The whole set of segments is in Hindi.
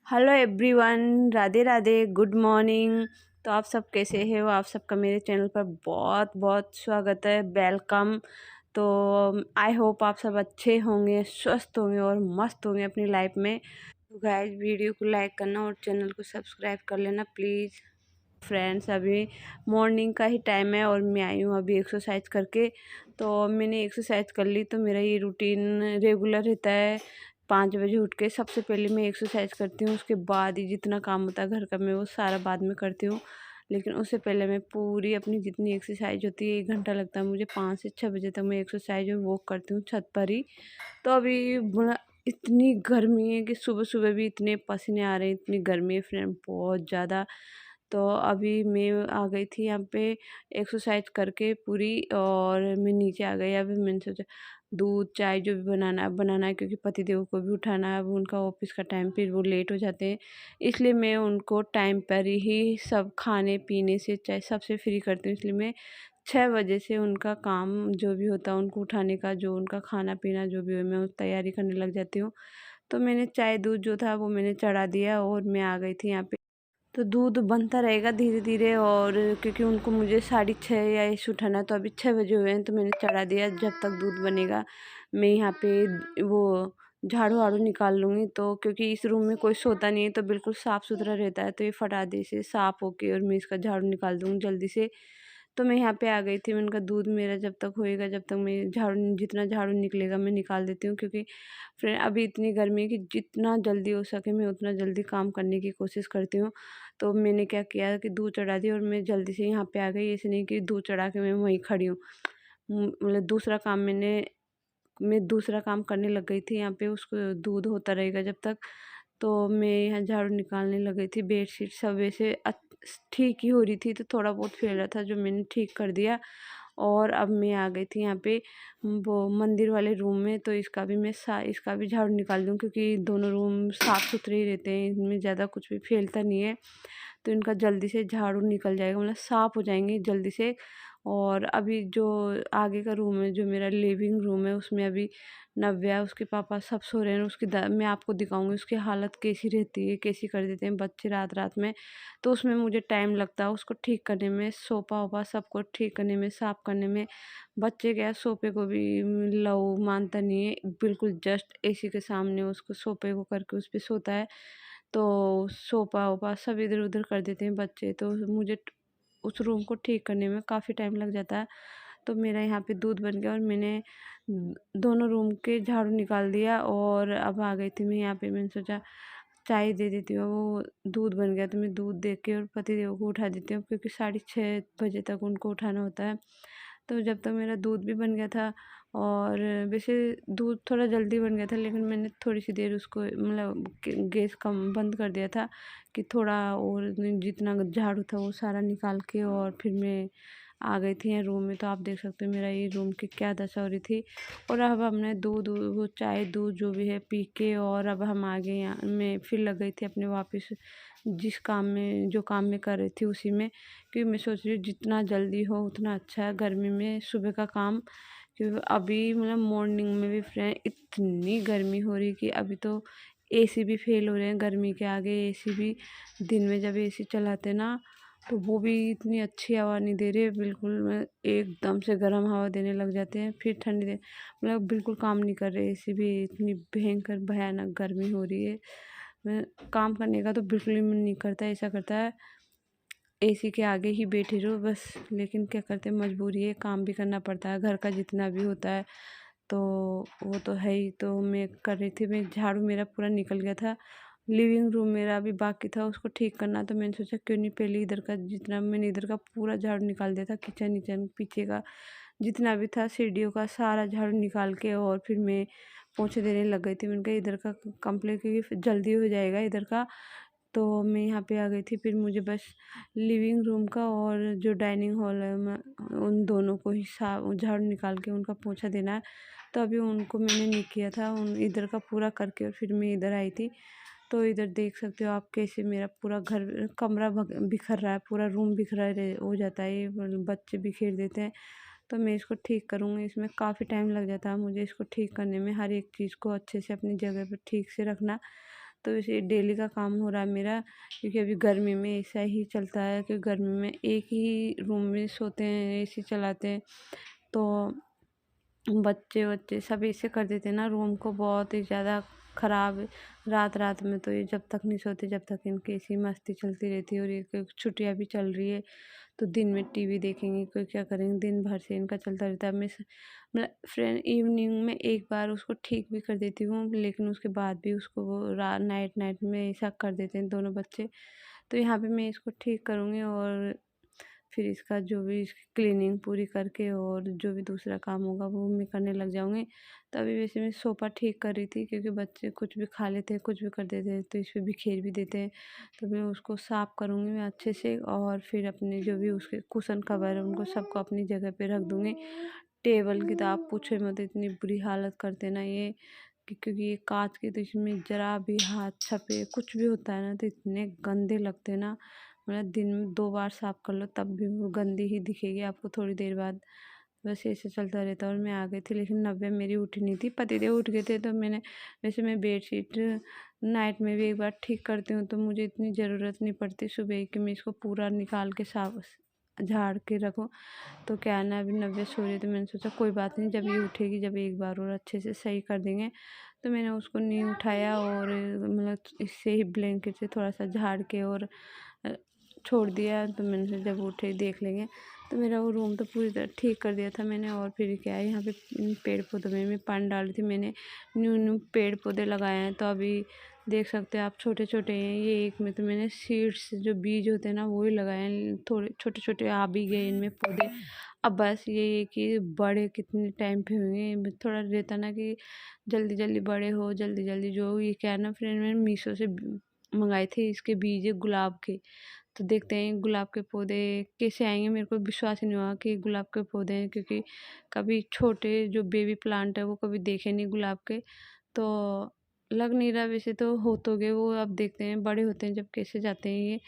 Hello everyone, Radhe Radhe, good morning. तो आप सब कैसे हो? आप सबका मेरे चैनल पर बहुत बहुत स्वागत है, वेलकम। तो आई होप आप सब अच्छे होंगे, स्वस्थ होंगे और मस्त होंगे अपनी लाइफ में। तो गाइस, वीडियो को लाइक करना और चैनल को सब्सक्राइब कर लेना प्लीज़। फ्रेंड्स, अभी मॉर्निंग का ही टाइम है और मैं आई हूँ अभी एक्सरसाइज करके। तो मैंने एक्सरसाइज कर ली, तो मेरा ये रूटीन रेगुलर रहता है। 5 बजे उठ के सबसे पहले मैं एक्सरसाइज करती हूँ, उसके बाद ही जितना काम होता है घर का मैं वो सारा बाद में करती हूँ। लेकिन उससे पहले मैं पूरी अपनी जितनी एक्सरसाइज होती है 1 घंटा लगता है मुझे, 5 से 6 बजे तक मैं एक्सरसाइज और वॉक करती हूँ छत पर ही। तो अभी इतनी गर्मी है कि सुबह सुबह भी इतने पसीने आ रहे हैं, इतनी गर्मी है फ्रेंड, बहुत ज़्यादा। तो अभी मैं आ गई थी यहाँ पे एक्सरसाइज करके पूरी, और मैं नीचे आ गई। अभी मैंने सोचा दूध चाय जो भी बनाना है, क्योंकि पतिदेव को भी उठाना है। अब उनका ऑफिस का टाइम, फिर वो लेट हो जाते हैं, इसलिए मैं उनको टाइम पर ही सब खाने पीने से चाहे सबसे फ्री करती हूँ। इसलिए मैं 6 बजे से उनका काम जो भी होता है, उनको उठाने का, जो उनका खाना पीना जो भी हो, मैं उस तैयारी करने लग जाती हूँ। तो मैंने चाय दूध जो था वो मैंने चढ़ा दिया और मैं आ गई थी यहाँ पे। तो दूध बनता रहेगा धीरे धीरे, और क्योंकि उनको मुझे 6:30 या ऐसे उठाना है, तो अभी 6 बजे हुए हैं, तो मैंने चढ़ा दिया। जब तक दूध बनेगा मैं यहाँ पे वो झाड़ू वाड़ू निकाल लूँगी। तो क्योंकि इस रूम में कोई सोता नहीं है, तो बिल्कुल साफ़ सुथरा रहता है, तो ये फटादे से साफ़ होके और मैं इसका झाड़ू निकाल दूँगी जल्दी से। तो मैं यहाँ पे आ गई थी। उनका दूध मेरा जब तक होएगा, जब तक मैं झाड़ू, जितना झाड़ू निकलेगा मैं निकाल देती हूँ, क्योंकि फिर अभी इतनी गर्मी है कि जितना जल्दी हो सके मैं उतना जल्दी काम करने की कोशिश करती हूँ। तो मैंने क्या किया कि दूध चढ़ा दिया और मैं जल्दी से यहाँ पे आ गई। ऐसे नहीं कि दूध चढ़ा के मैं वहीं खड़ी हूँ, मतलब मैं दूसरा काम करने लग गई थी यहाँ पे। उसको दूध होता रहेगा जब तक, तो मैं यहाँ झाड़ू निकालने लग गई थी। बेडशीट सब ऐसे ठीक ही हो रही थी, तो थोड़ा बहुत फैल रहा था जो मैंने ठीक कर दिया। और अब मैं आ गई थी यहाँ पे वो मंदिर वाले रूम में। तो इसका भी झाड़ू निकाल दूँ, क्योंकि दोनों रूम साफ़ सुथरे ही रहते हैं, इनमें ज़्यादा कुछ भी फैलता नहीं है। तो इनका जल्दी से झाड़ू निकल जाएगा, मतलब साफ़ हो जाएंगे जल्दी से। और अभी जो आगे का रूम है, जो मेरा लिविंग रूम है, उसमें अभी नव्या, उसके पापा सब सो रहे हैं। मैं आपको दिखाऊंगी उसकी हालत कैसी रहती है, कैसी कर देते हैं बच्चे रात रात में। तो उसमें मुझे टाइम लगता है उसको ठीक करने में, सोफा वोफा सबको ठीक करने में, साफ़ करने में। बच्चे क्या, सोफे को भी लव मानता नहीं है, बिल्कुल जस्ट एसी के सामने उसको सोफे को करके उस पर सोता है। तो सोफा वोफा सब इधर उधर कर देते हैं बच्चे। तो मुझे उस रूम को ठीक करने में काफ़ी टाइम लग जाता है। तो मेरा यहाँ पे दूध बन गया और मैंने दोनों रूम के झाड़ू निकाल दिया, और अब आ गई थी मैं यहाँ पे। मैंने सोचा चाय दे देती हूँ। वो दूध बन गया तो मैं दूध दे के और पतिदेव को उठा देती हूँ, क्योंकि 6:30 बजे तक उनको उठाना होता है। तो जब तक मेरा दूध भी बन गया था, और वैसे दूध थोड़ा जल्दी बन गया था, लेकिन मैंने थोड़ी सी देर उसको, मतलब गैस कम बंद कर दिया था कि थोड़ा और जितना झाड़ू था वो सारा निकाल के, और फिर मैं आ गई थी रूम में। तो आप देख सकते हो मेरा ये रूम की क्या दशा हो रही थी। और अब हमने दूध, वो चाय दूध जो भी है पी के, और अब हम आ गए यहाँ। मैं फिर लग गई थी अपने वापस जिस काम में, जो काम में कर रही थी उसी में, क्योंकि मैं सोच रही हूँ जितना जल्दी हो उतना अच्छा है गर्मी में सुबह का काम। क्योंकि अभी मतलब मॉर्निंग में भी फ्रेंड इतनी गर्मी हो रही कि अभी तो एसी भी फेल हो रहे हैं गर्मी के आगे। एसी भी दिन में जब एसी चलाते ना, तो वो भी इतनी अच्छी हवा नहीं दे रही है, बिल्कुल मैं एकदम से गर्म हवा देने लग जाते हैं, फिर ठंडी दे, मतलब बिल्कुल काम नहीं कर रहे। एसी भी इतनी भयंकर भयानक गर्मी हो रही है, मैं काम करने का तो बिल्कुल ही मन नहीं करता। ऐसा करता है एसी के आगे ही बैठे रहो बस। लेकिन क्या करते हैं, मजबूरी है, काम भी करना पड़ता है, घर का जितना भी होता है तो वो तो है ही। तो मैं कर रही थी, मैं झाड़ू मेरा पूरा निकल गया था। लिविंग रूम मेरा अभी बाकी था उसको ठीक करना, तो मैंने सोचा क्यों नहीं पहले इधर का, जितना मैंने इधर का पूरा झाड़ू निकाल दिया था, किचन विचन पीछे का जितना भी था, सीढ़ियों का सारा झाड़ू निकाल के, और फिर मैं पोछे देने लग गई थी। मैंने कहा इधर का कंप्लीट, क्योंकि फिर जल्दी हो जाएगा इधर का। तो मैं यहाँ पे आ गई थी। फिर मुझे बस लिविंग रूम का और जो डाइनिंग हॉल है, मैं उन दोनों को ही साफ झाड़ू निकाल के उनका पोछा देना है। तो अभी उनको मैंने नहीं किया था, उन इधर का पूरा करके और फिर मैं इधर आई थी। तो इधर देख सकते हो आप कैसे मेरा पूरा घर कमरा बिखर रहा है, पूरा रूम बिखरा हो जाता है, ये बच्चे बिखेर देते हैं। तो मैं इसको ठीक करूँगी, इसमें काफ़ी टाइम लग जाता है मुझे इसको ठीक करने में, हर एक चीज़ को अच्छे से अपनी जगह पर ठीक से रखना। तो इसे डेली का काम हो रहा है मेरा, क्योंकि अभी गर्मी में ऐसा ही चलता है कि गर्मी में एक ही रूम में सोते हैं, एसी चलाते हैं। तो बच्चे सब ऐसे कर देते हैं ना रूम को बहुत ही ज़्यादा ख़राब। रात रात में तो ये जब तक नहीं सोते जब तक इनकी ऐसी मस्ती चलती रहती है। और ये छुट्टियाँ भी चल रही है तो दिन में टीवी देखेंगे, कोई क्या करेंगे, दिन भर से इनका चलता रहता है। मैं मतलब फ्रेंड इवनिंग में एक बार उसको ठीक भी कर देती हूँ, लेकिन उसके बाद भी उसको वो नाइट नाइट में ऐसा कर देते हैं दोनों बच्चे। तो यहाँ पे मैं इसको ठीक करूँगी और फिर इसका जो भी क्लीनिंग पूरी करके और जो भी दूसरा काम होगा वो मैं करने लग जाऊँगी। तो अभी वैसे मैं सोफ़ा ठीक कर रही थी, क्योंकि बच्चे कुछ भी खा लेते हैं, कुछ भी कर देते हैं, तो इस पे बिखेर भी देते हैं। तो मैं उसको साफ़ करूँगी मैं अच्छे से, और फिर अपने जो भी उसके कुशन कवर है उनको सबको अपनी जगह पे रख दूँगी। टेबल की तो आप पूछो ही मत, इतनी बुरी हालत करते ना ये, क्योंकि ये काँच के, तो इसमें ज़रा भी हाथ छपे कुछ भी होता है ना तो इतने गंदे लगते हैं ना। मतलब दिन में 2 बार साफ़ कर लो तब भी वो गंदी ही दिखेगी आपको थोड़ी देर बाद। बस ऐसे चलता रहता है। और मैं आ गई थी, लेकिन नव्या मेरी उठी नहीं थी, पतिदेव उठ गए थे। तो मैंने, वैसे मैं बेडशीट नाइट में भी एक बार ठीक करती हूँ, तो मुझे इतनी ज़रूरत नहीं पड़ती सुबह कि मैं इसको पूरा निकाल के साफ झाड़ के रखूँ। तो क्या है ना, अभी नव्या सो रही, तो मैंने सोचा कोई बात नहीं, जब ये उठेगी जब एक बार और अच्छे से सही कर देंगे। तो मैंने उसको नहीं उठाया, और मतलब इससे ही ब्लैंकेट से थोड़ा सा झाड़ के और छोड़ दिया। तो मैंने सोचा जब उठे देख लेंगे। तो मेरा वो रूम तो पूरी तरह ठीक कर दिया था मैंने। और फिर क्या है, यहाँ पे पेड़ पौधों में मैं पानी डाल रही थी। मैंने न्यू न्यू पेड़ पौधे लगाए हैं, तो अभी देख सकते हैं आप छोटे छोटे हैं। ये एक में तो मैंने सीड्स जो बीज होते हैं ना वो ही लगाए हैं, थोड़े छोटे छोटे आ भी गए इनमें पौधे। अब बस ये कि बड़े कितने टाइम पे होंगे, थोड़ा रहता ना कि जल्दी जल्दी बड़े हो, जल्दी जल्दी जो। ये क्या है ना फ्रेंड, मैंने मीशो से मंगाए थे इसके बीज गुलाब के। तो देखते हैं गुलाब के पौधे कैसे आएंगे। मेरे को विश्वास ही नहीं हुआ कि गुलाब के पौधे हैं, क्योंकि कभी छोटे जो बेबी प्लांट है वो कभी देखे नहीं गुलाब के। तो लग नहीं रहा, वैसे तो हो तो गए वो, अब देखते हैं बड़े होते हैं जब कैसे जाते हैं ये।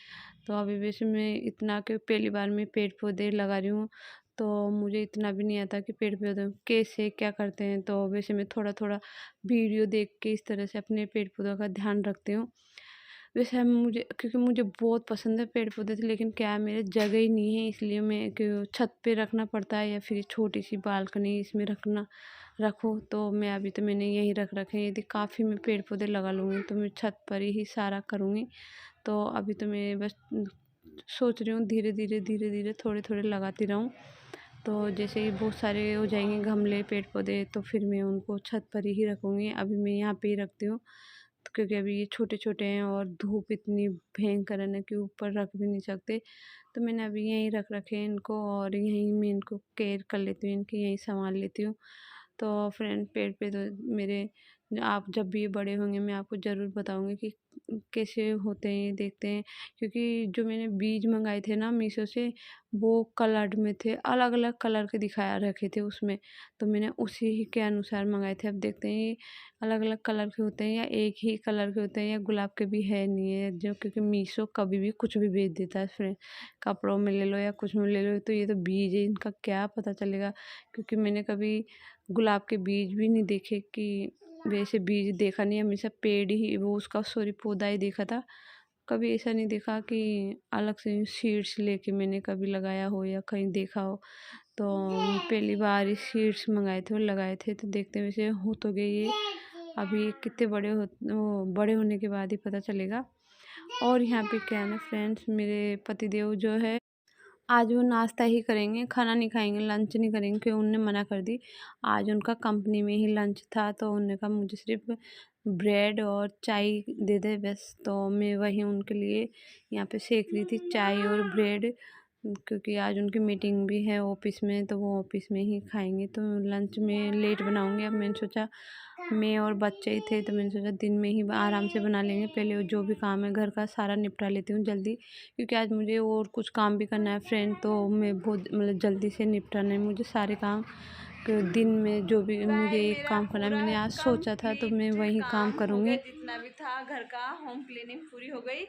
तो अभी वैसे मैं इतना कि पहली बार मैं पेड़ पौधे लगा रही हूँ, तो मुझे इतना भी नहीं आता कि पेड़ पौधे कैसे क्या करते हैं। तो वैसे मैं थोड़ा थोड़ा वीडियो देख के इस तरह से अपने पेड़ पौधों का ध्यान रखती हूँ। वैसे हम मुझे, क्योंकि मुझे बहुत पसंद है पेड़ पौधे थे, लेकिन क्या है मेरे जगह ही नहीं है, इसलिए मैं छत पे रखना पड़ता है, या फिर छोटी सी बालकनी इसमें रखूँ। तो मैं अभी तो मैंने यही रख रखे हैं। यदि काफ़ी मैं पेड़ पौधे लगा लूँगी तो मैं छत पर ही सारा करूँगी। तो अभी तो मैं बस सोच रही हूँ धीरे धीरे धीरे धीरे थोड़े थोड़े लगाती रहूँ। तो जैसे ही बहुत सारे हो जाएंगे गमले पेड़ पौधे, तो फिर मैं उनको छत पर ही रखूँगी। अभी मैं यहाँ पे ही रखती हूँ, क्योंकि अभी ये छोटे छोटे हैं और धूप इतनी भयंकर है ना कि ऊपर रख भी नहीं सकते। तो मैंने अभी यहीं रख रखे हैं इनको, और यहीं मैं इनको केयर कर लेती हूँ, इनकी यहीं संभाल लेती हूँ। तो फ्रेंड पेड़ पे तो मेरे, आप जब भी ये बड़े होंगे मैं आपको ज़रूर बताऊँगी कि कैसे होते हैं ये, देखते हैं। क्योंकि जो मैंने बीज मंगाए थे ना मीशो से, वो कलर्ड में थे, अलग अलग कलर के दिखाया रखे थे उसमें। तो मैंने उसी ही के अनुसार मंगाए थे। अब देखते हैं ये अलग अलग कलर के होते हैं या एक ही कलर के होते हैं, या गुलाब के भी है नहीं है जो, क्योंकि मीशो कभी भी कुछ भी बेच देता है फ्रेंड। कपड़ों में ले लो या कुछ में ले लो, तो ये तो बीज है, इनका क्या पता चलेगा। क्योंकि मैंने कभी गुलाब के बीज भी नहीं देखे, कि वैसे बीज देखा नहीं, हमेशा पेड़ ही वो उसका सॉरी पौधा ही देखा था। कभी ऐसा नहीं देखा कि अलग से सीड्स लेके मैंने कभी लगाया हो या कहीं देखा हो। तो पहली बार ही सीड्स मंगाए थे और लगाए थे। तो देखते हैं वैसे हो तो गए ये। अभी कितने बड़े हो, वो बड़े होने के बाद ही पता चलेगा। और यहाँ पे क्या है ना फ्रेंड्स, मेरे पतिदेव जो है आज वो नाश्ता ही करेंगे, खाना नहीं खाएंगे, लंच नहीं करेंगे, क्योंकि उनने मना कर दी। आज उनका कंपनी में ही लंच था, तो उन्होंने कहा मुझे सिर्फ ब्रेड और चाय दे दे बस। तो मैं वही उनके लिए यहाँ पे सेक रही थी चाय और ब्रेड, क्योंकि आज उनकी मीटिंग भी है ऑफिस में, तो वो ऑफिस में ही खाएंगे। तो लंच में लेट बनाऊंगी। अब मैंने सोचा, मैं और बच्चे ही थे, तो मैंने सोचा दिन में ही आराम से बना लेंगे। पहले जो भी काम है घर का सारा निपटा लेती हूँ जल्दी, क्योंकि आज मुझे और कुछ काम भी करना है फ्रेंड। तो मैं बहुत मतलब जल्दी से निपटाना है मुझे सारे काम। दिन में जो भी मुझे एक काम करना है, मैंने आज सोचा था, तो मैं वही काम करूँगी। जितना भी था घर का होम क्लीनिंग पूरी हो गई,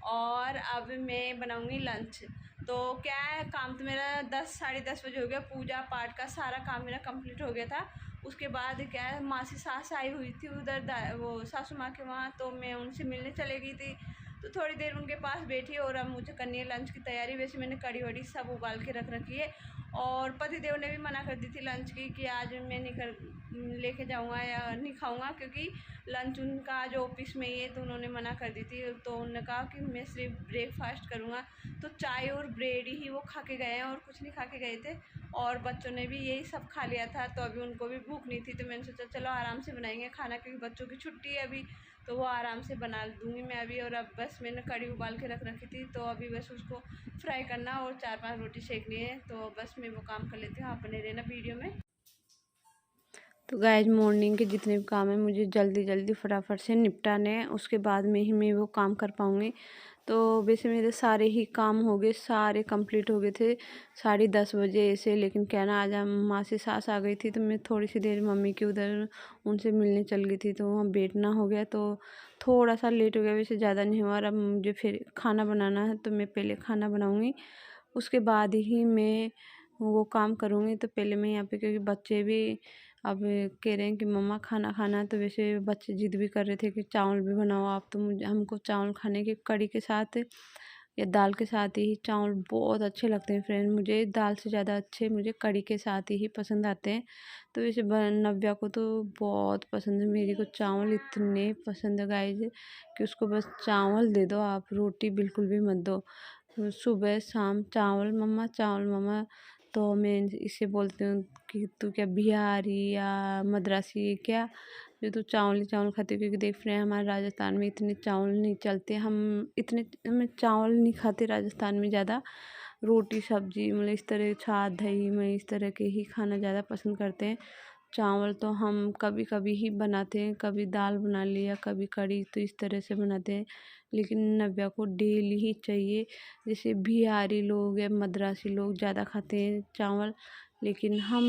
और अब मैं बनाऊँगी लंच। तो क्या है, काम तो मेरा 10 साढ़े 10 बजे हो गया। पूजा पाठ का सारा काम मेरा कंप्लीट हो गया था। उसके बाद क्या है, मासी सास आई हुई थी उधर वो सासू माँ के वहाँ, तो मैं उनसे मिलने चले गई थी। तो थोड़ी देर उनके पास बैठी और अब मुझे करनी है लंच की तैयारी। वैसे मैंने कड़ी वड़ी सब उबाल के रख रखी है और पतिदेव ने भी मना कर दी थी लंच की कि आज मैं नहीं कर लेके जाऊँगा या नहीं खाऊँगा, क्योंकि लंच उनका आज ऑफिस में ही है, तो उन्होंने मना कर दी थी। तो उन्होंने कहा कि मैं सिर्फ ब्रेकफास्ट करूँगा। तो चाय और ब्रेड ही वो खा के गए हैं और कुछ नहीं खा के गए थे, और बच्चों ने भी यही सब खा लिया था। तो अभी उनको भी भूख नहीं थी, तो मैंने सोचा चलो आराम से बनाएंगे खाना, क्योंकि बच्चों की छुट्टी है अभी, तो वो आराम से बना दूँगी मैं अभी। और अब बस मैंने कड़ी उबाल के रख रखी थी, तो अभी बस उसको फ्राई करना और 4-5 रोटी सेकनी है। तो बस मैं वो काम कर लेती हूँ, आप बने रहना वीडियो में। तो गाइज मॉर्निंग के जितने भी काम हैं मुझे जल्दी जल्दी फटाफट से निपटाने हैं, उसके बाद में ही मैं वो काम कर पाऊँगी। तो वैसे मेरे सारे ही काम हो गए, सारे कंप्लीट हो गए थे 10:30 बजे ऐसे। लेकिन क्या ना, आज माँ से सास आ गई थी, तो मैं थोड़ी सी देर मम्मी के उधर उनसे मिलने चल गई थी, तो वहाँ बैठना हो गया, तो थोड़ा सा लेट हो गया। वैसे ज़्यादा नहीं हुआ। और अब मुझे फिर खाना बनाना है, तो मैं पहले खाना बनाऊँगी, उसके बाद ही मैं वो काम करूँगी। तो पहले मैं यहाँ पे, क्योंकि बच्चे भी अब कह रहे हैं कि मम्मा खाना खाना है, तो वैसे बच्चे जिद भी कर रहे थे कि चावल भी बनाओ आप। तो मुझे हमको चावल खाने के कड़ी के साथ या दाल के साथ ही चावल बहुत अच्छे लगते हैं फ्रेंड। मुझे दाल से ज़्यादा अच्छे मुझे कड़ी के साथ ही पसंद आते हैं। तो वैसे नव्या को तो बहुत पसंद है, मेरी को चावल इतने पसंद है गाइस कि उसको बस चावल दे दो आप, रोटी बिल्कुल भी मत दो। तो सुबह शाम चावल मम्मा, चावल मम्मा। तो मैं इसे बोलती हूँ कि तू क्या बिहारी या मद्रासी है क्या, जो तू चावल ही चावल खाती है। क्योंकि देख रहे हैं हमारे राजस्थान में इतने चावल नहीं चलते, हम चावल नहीं खाते राजस्थान में ज़्यादा। रोटी सब्जी मतलब इस तरह छाछ दही में इस तरह के ही खाना ज़्यादा पसंद करते हैं। चावल तो हम कभी कभी ही बनाते हैं, कभी दाल बना लिया, कभी कड़ी, तो इस तरह से बनाते हैं। लेकिन नव्या को डेली ही चाहिए। जैसे बिहारी लोग या मद्रासी लोग ज़्यादा खाते हैं चावल, लेकिन हम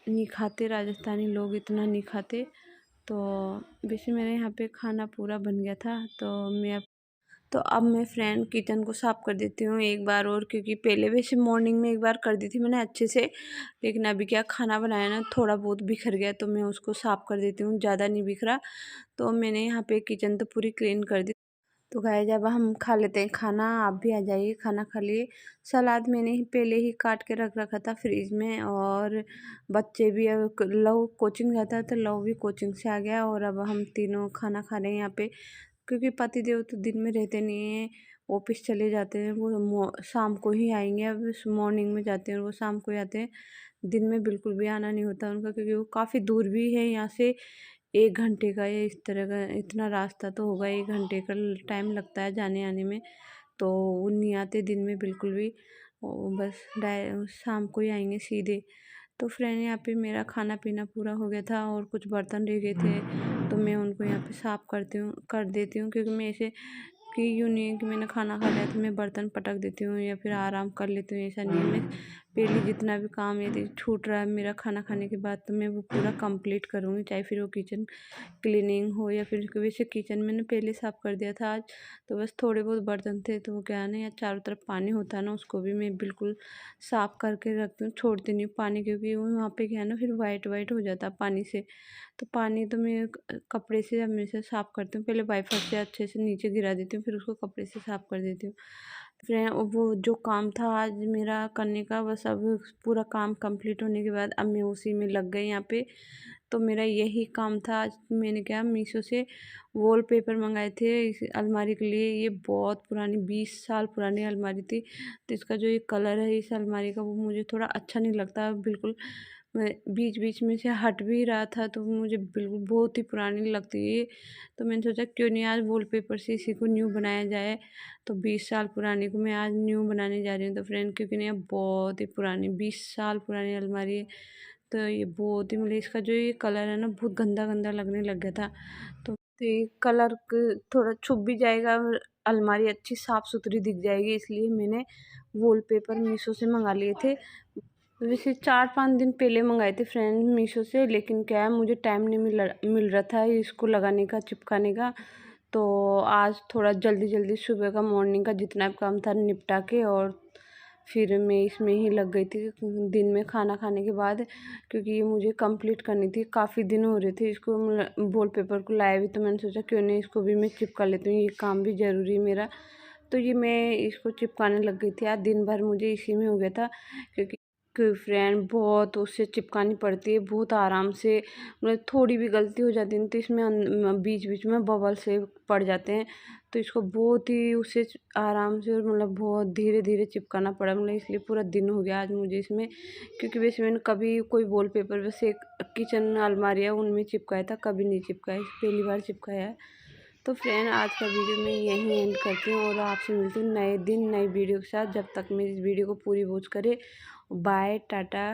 नहीं खाते, राजस्थानी लोग इतना नहीं खाते। तो वैसे मेरे यहाँ पे खाना पूरा बन गया था, तो अब मैं फ्रेंड किचन को साफ़ कर देती हूँ एक बार और, क्योंकि पहले वैसे मॉर्निंग में एक बार कर दी थी मैंने अच्छे से। लेकिन अभी क्या, खाना बनाया ना, थोड़ा बहुत बिखर गया, तो मैं उसको साफ़ कर देती हूँ, ज़्यादा नहीं बिखरा। तो मैंने यहाँ पे किचन तो पूरी क्लीन कर दी। तो गाइस जब हम खा लेते हैं खाना, आप भी आ जाइए खाना खा लिए। सलाद मैंने ही पहले ही काट के रख रखा था फ्रिज में, और बच्चे भी, अब लव कोचिंग जाता है तो लव भी कोचिंग से आ गया, और अब हम तीनों खाना खा रहे हैं यहाँ पे। क्योंकि पतिदेव तो दिन में रहते नहीं हैं, ऑफिस चले जाते हैं, वो शाम को ही आएंगे। अब मॉर्निंग में जाते हैं और वो शाम को ही आते हैं, दिन में बिल्कुल भी आना नहीं होता उनका, क्योंकि वो काफ़ी दूर भी है यहाँ से। 1 घंटे का या इस तरह का इतना रास्ता तो होगा, 1 घंटे का टाइम लगता है जाने आने में। तो वो नहीं आते दिन में बिल्कुल भी, वो बस शाम को ही आएंगे सीधे। तो फ्रेंड यहाँ पे मेरा खाना पीना पूरा हो गया था, और कुछ बर्तन रह गए थे, तो मैं उनको यहाँ पे साफ़ कर देती हूँ। क्योंकि मैं ऐसे कि यूँ नहीं है कि मैंने खाना खा लिया तो मैं बर्तन पटक देती हूँ या फिर आराम कर लेती हूँ, ऐसा नहीं है। मैं पहले जितना भी काम यदि छूट रहा है मेरा खाना खाने के बाद, तो मैं वो पूरा कंप्लीट करूँगी, चाहे फिर वो किचन क्लीनिंग हो या फिर वैसे किचन मैंने पहले साफ़ कर दिया था आज। तो बस थोड़े बहुत बर्तन थे, तो वो क्या है ना, या चारों तरफ पानी होता है ना, उसको भी मैं बिल्कुल साफ़ करके रखती हूँ, छोड़ती नहीं हूँ पानी, क्योंकि वो वहाँ पे क्या है ना, फिर वाइट वाइट हो जाता है पानी से। तो पानी तो मैं कपड़े से हमेशा साफ़ करती हूँ, पहले वाइपर से अच्छे से नीचे गिरा देती हूँ, फिर उसको कपड़े से साफ़ कर देती हूँ। फिर वो जो काम था आज मेरा करने का, बस अब पूरा काम कंप्लीट होने के बाद अब मैं उसी में लग गई यहाँ पे। तो मेरा यही काम था आज। मैंने क्या, मीशो से वॉलपेपर मंगाए थे इस अलमारी के लिए। ये बहुत पुरानी 20 साल पुरानी अलमारी थी, तो इसका जो ये कलर है इस अलमारी का, वो मुझे थोड़ा अच्छा नहीं लगता बिल्कुल। मैं बीच बीच में से हट भी रहा था, तो मुझे बिल्कुल बहुत ही पुरानी लगती है ये। तो मैंने सोचा क्यों नहीं आज वॉलपेपर से इसी को न्यू बनाया जाए। तो 20 साल पुरानी को मैं आज न्यू बनाने जा रही हूँ। तो फ्रेंड, क्योंकि ना बहुत ही पुरानी 20 साल पुरानी अलमारी है, तो ये बहुत ही मतलब इसका जो ये कलर है ना, बहुत गंदा गंदा लगने लग गया था। तो ये कलर थोड़ा छुप भी जाएगा और अलमारी अच्छी साफ़ सुथरी दिख जाएगी, इसलिए मैंने वॉलपेपर मीशो से मंगा लिए थे। वैसे 4-5 दिन पहले मंगाए थे फ्रेंड मीशो से, लेकिन क्या है, मुझे टाइम नहीं मिल रहा था इसको लगाने का, चिपकाने का। तो आज थोड़ा जल्दी जल्दी सुबह का मॉर्निंग का जितना भी काम था निपटा के, और फिर मैं इसमें ही लग गई थी दिन में खाना खाने के बाद, क्योंकि ये मुझे कंप्लीट करनी थी। काफ़ी दिन हो रहे थे इसको वॉल पेपर को लाए भी, तो मैंने सोचा क्यों नहीं इसको भी मैं चिपका लेती हूँ, ये काम भी ज़रूरी है मेरा। तो ये मैं इसको चिपकाने लग गई थी। आज दिन भर मुझे इसी में हो गया था, क्योंकि फ्रेंड बहुत उससे चिपकानी पड़ती है बहुत आराम से। मतलब थोड़ी भी गलती हो जाती है तो इसमें बीच बीच में बबल से पड़ जाते हैं, तो इसको बहुत ही उससे आराम से और मतलब बहुत धीरे धीरे चिपकाना पड़ा। मतलब इसलिए पूरा दिन हो गया आज मुझे इसमें, क्योंकि वैसे मैंने कभी कोई वॉल पेपर वैसे एक किचन अलमारियाँ उनमें चिपकाया था, कभी नहीं चिपकाया, पहली बार चिपकाया है। तो फ्रेंड आज का वीडियो मैं यहीं एंड करती हूँ और आपसे मिलती हूँ नए दिन नई वीडियो के साथ। जब तक मेरी इस वीडियो को पूरी वॉच करे, बाय टाटा।